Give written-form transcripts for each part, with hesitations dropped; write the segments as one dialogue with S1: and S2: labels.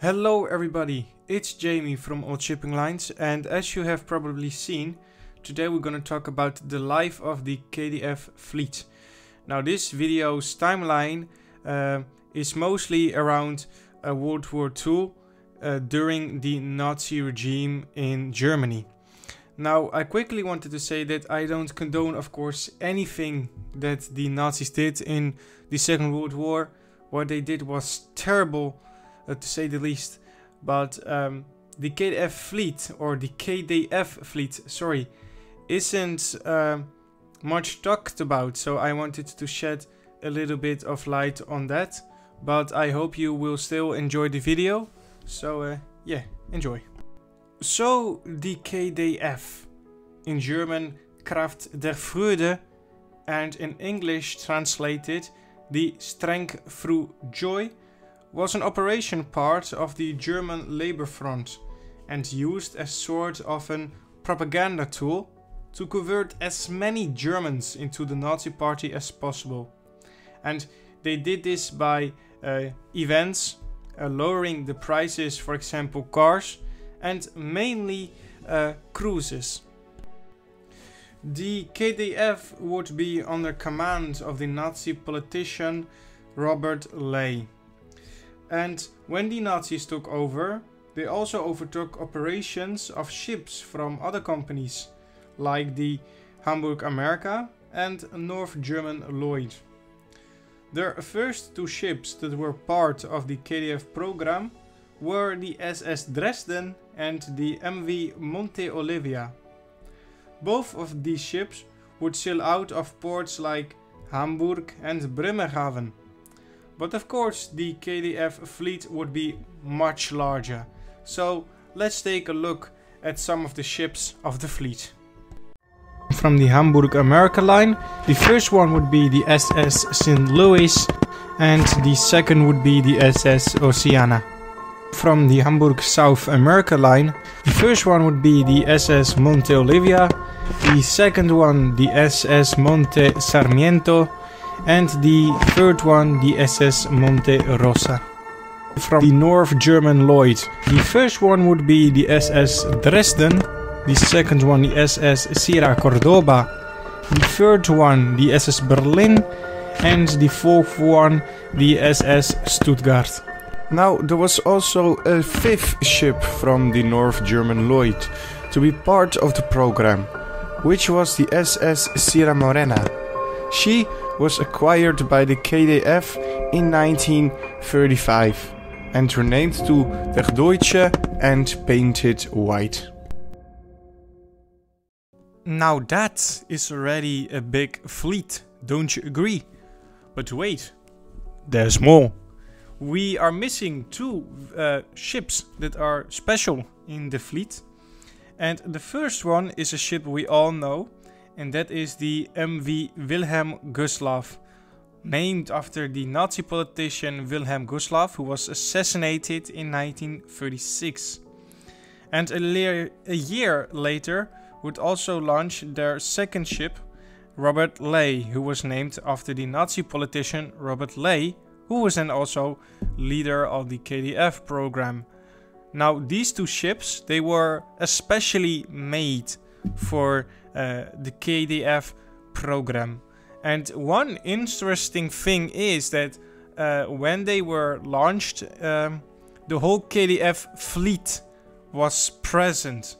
S1: Hello everybody, it's Jamie from Old Shipping Lines, and as you have probably seen, today we're going to talk about the life of the KDF Fleet. Now this video's timeline is mostly around World War II during the Nazi regime in Germany. Now I quickly wanted to say that I don't condone, of course, anything that the Nazis did in the Second World War. What they did was terrible, to say the least, but the KDF Fleet, or the KDF Fleet, sorry, isn't much talked about, so I wanted to shed a little bit of light on that, but I hope you will still enjoy the video, so yeah, enjoy. So the KDF, in German Kraft der Freude, and in English translated the Strength Through Joy, was an operation part of the German Labour Front and used as sort of a propaganda tool to convert as many Germans into the Nazi party as possible. And they did this by events, lowering the prices, for example cars, and mainly cruises. The KDF would be under command of the Nazi politician Robert Ley. And when the Nazis took over, they also overtook operations of ships from other companies, like the Hamburg America and North German Lloyd. Their first two ships that were part of the KDF program were the SS Dresden and the MV Monte Olivia. Both of these ships would sail out of ports like Hamburg and Bremerhaven. But of course the KDF fleet would be much larger, so let's take a look at some of the ships of the fleet. From the Hamburg America line, the first one would be the SS St. Louis and the second would be the SS Oceana. From the Hamburg South America line, the first one would be the SS Monte Olivia, the second one the SS Monte Sarmiento, and the third one the SS Monte Rosa. From the North German Lloyd, the first one would be the SS Dresden, the second one the SS Sierra Cordoba, the third one the SS Berlin, and the fourth one the SS Stuttgart. Now there was also a fifth ship from the North German Lloyd to be part of the program, which was the SS Sierra Morena. She was acquired by the KDF in 1935 and renamed to Der Deutsche and painted white. Now that is already a big fleet, don't you agree? But wait, there's more. We are missing two ships that are special in the fleet. And the first one is a ship we all know, and that is the MV Wilhelm Gustloff, named after the Nazi politician Wilhelm Gustloff, who was assassinated in 1936. And a year later would also launch their second ship, Robert Ley, who was named after the Nazi politician Robert Ley, who was then also leader of the KDF program. Now these two ships, they were especially made for the KDF program. And one interesting thing is that when they were launched, the whole KDF fleet was present.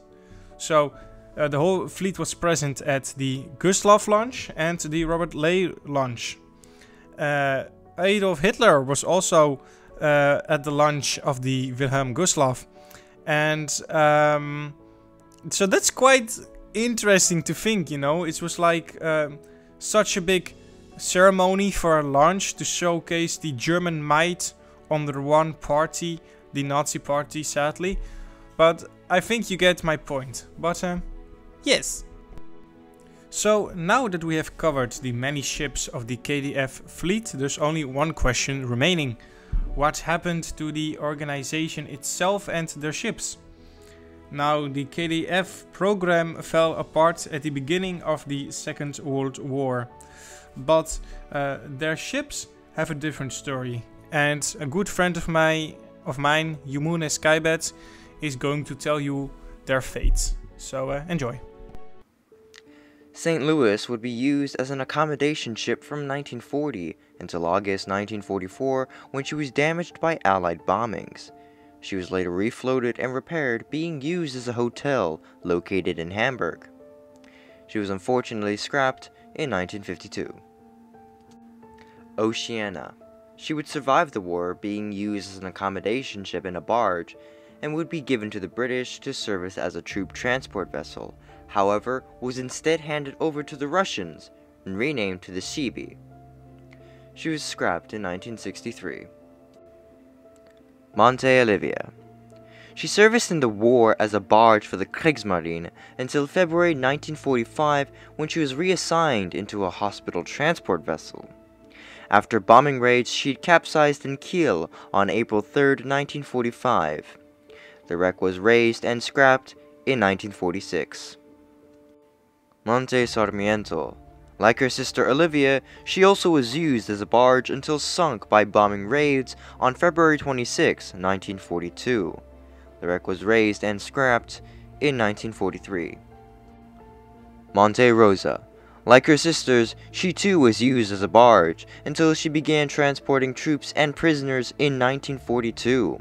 S1: So the whole fleet was present at the Gustloff launch and the Robert Ley launch. Adolf Hitler was also at the launch of the Wilhelm Gustloff. And so that's quite interesting to think, you know. It was like such a big ceremony for a launch to showcase the German might under one party, the Nazi party, sadly. But I think you get my point. But yes. So now that we have covered the many ships of the KDF fleet, there's only one question remaining. What happened to the organization itself and their ships? Now the KDF program fell apart at the beginning of the Second World War, but their ships have a different story. And a good friend of of mine, Yumune Skybedz, is going to tell you their fate. So enjoy.
S2: St. Louis would be used as an accommodation ship from 1940 until August 1944 when she was damaged by Allied bombings. She was later refloated and repaired, being used as a hotel located in Hamburg. She was unfortunately scrapped in 1952. Oceana. She would survive the war, being used as an accommodation ship in a barge, and would be given to the British to service as a troop transport vessel, however, was instead handed over to the Russians and renamed to the Seabee. She was scrapped in 1963. Monte Olivia. She serviced in the war as a barge for the Kriegsmarine until February 1945 when she was reassigned into a hospital transport vessel. After bombing raids, she capsized in Kiel on April 3, 1945. The wreck was raised and scrapped in 1946. Monte Sarmiento. Like her sister Olivia, she also was used as a barge until sunk by bombing raids on February 26, 1942. The wreck was raised and scrapped in 1943. Monte Rosa. Like her sisters, she too was used as a barge until she began transporting troops and prisoners in 1942.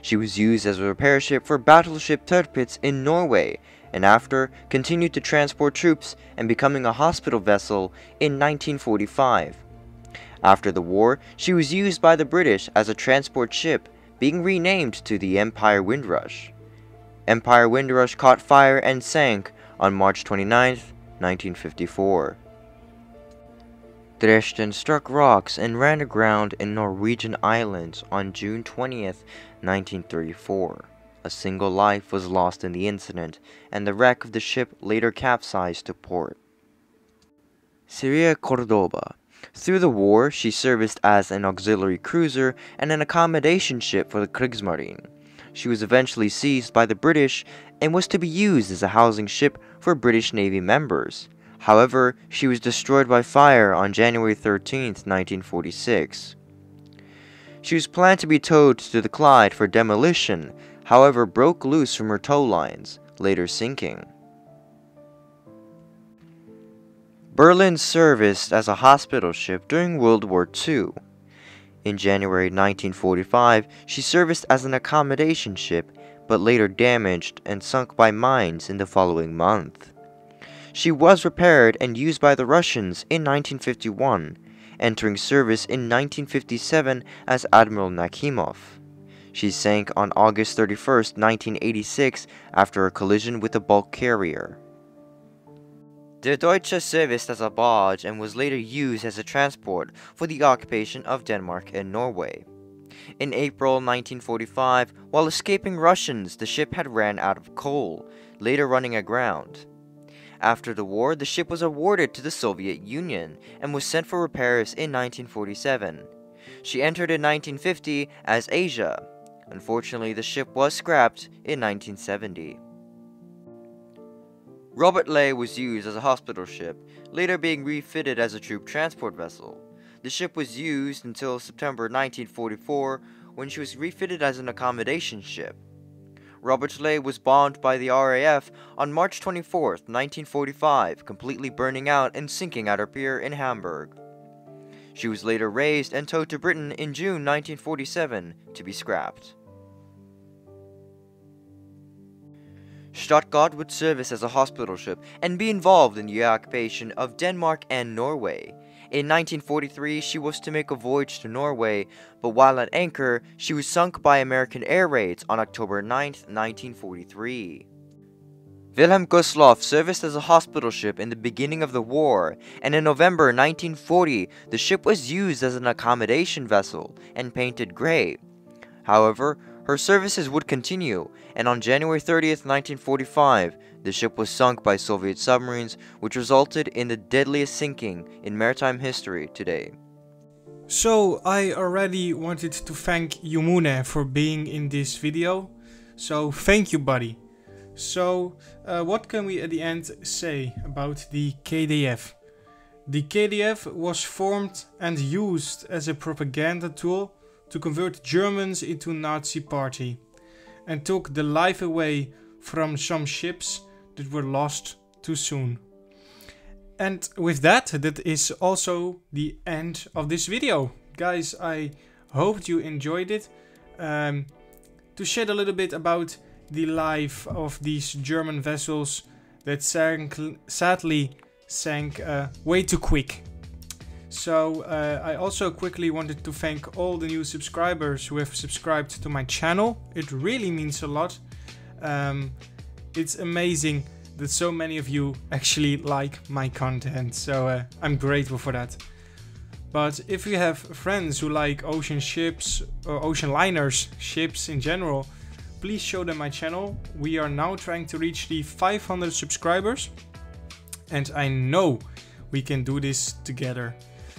S2: She was used as a repair ship for battleship Tirpitz in Norway, and after continued to transport troops and becoming a hospital vessel in 1945. After the war, she was used by the British as a transport ship, being renamed to the Empire Windrush. Empire Windrush caught fire and sank on March 29, 1954. Dresden struck rocks and ran aground in Norwegian islands on June 20, 1934. A single life was lost in the incident, and the wreck of the ship later capsized to port. Syria Cordoba. Through the war, she serviced as an auxiliary cruiser and an accommodation ship for the Kriegsmarine. She was eventually seized by the British and was to be used as a housing ship for British Navy members. However, she was destroyed by fire on January 13, 1946. She was planned to be towed to the Clyde for demolition, however broke loose from her tow lines, later sinking. Berlin serviced as a hospital ship during World War II. In January 1945, she serviced as an accommodation ship, but later damaged and sunk by mines in the following month. She was repaired and used by the Russians in 1951, entering service in 1957 as Admiral Nakhimov. She sank on August 31, 1986, after a collision with a bulk carrier. Der Deutsche serviced as a barge and was later used as a transport for the occupation of Denmark and Norway. In April 1945, while escaping Russians, the ship had ran out of coal, later running aground. After the war, the ship was awarded to the Soviet Union and was sent for repairs in 1947. She entered in 1950 as Asia. Unfortunately, the ship was scrapped in 1970. Robert Ley was used as a hospital ship, later being refitted as a troop transport vessel. The ship was used until September 1944, when she was refitted as an accommodation ship. Robert Ley was bombed by the RAF on March 24, 1945, completely burning out and sinking at her pier in Hamburg. She was later raised and towed to Britain in June 1947 to be scrapped. Stuttgart would service as a hospital ship and be involved in the occupation of Denmark and Norway. In 1943, she was to make a voyage to Norway, but while at anchor, she was sunk by American air raids on October 9, 1943. Wilhelm Gustloff serviced as a hospital ship in the beginning of the war, and in November 1940, the ship was used as an accommodation vessel and painted gray. However, her services would continue, and on January 30, 1945, the ship was sunk by Soviet submarines, which resulted in the deadliest sinking in maritime history today.
S1: So, I already wanted to thank Yumune for being in this video, so thank you, buddy. So, what can we at the end say about the KDF? The KDF was formed and used as a propaganda tool to convert Germans into Nazi party and took the life away from some ships that were lost too soon. And with that, that is also the end of this video. Guys, I hope you enjoyed it. To shed a little bit about the life of these German vessels that sadly sank way too quick. So I also quickly wanted to thank all the new subscribers who have subscribed to my channel. It really means a lot. It's amazing that so many of you actually like my content, so I'm grateful for that. But if you have friends who like ocean ships or ocean liners, ships in general, please show them my channel. We are now trying to reach the 500 subscribers and I know we can do this together.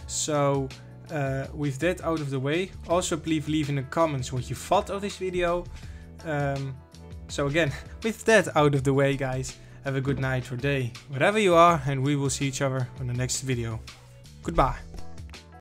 S1: So with that out of the way, also please leave in the comments what you thought of this video. So again, with that out of the way, guys, have a good night or day, wherever you are, and we will see each other on the next video. Goodbye.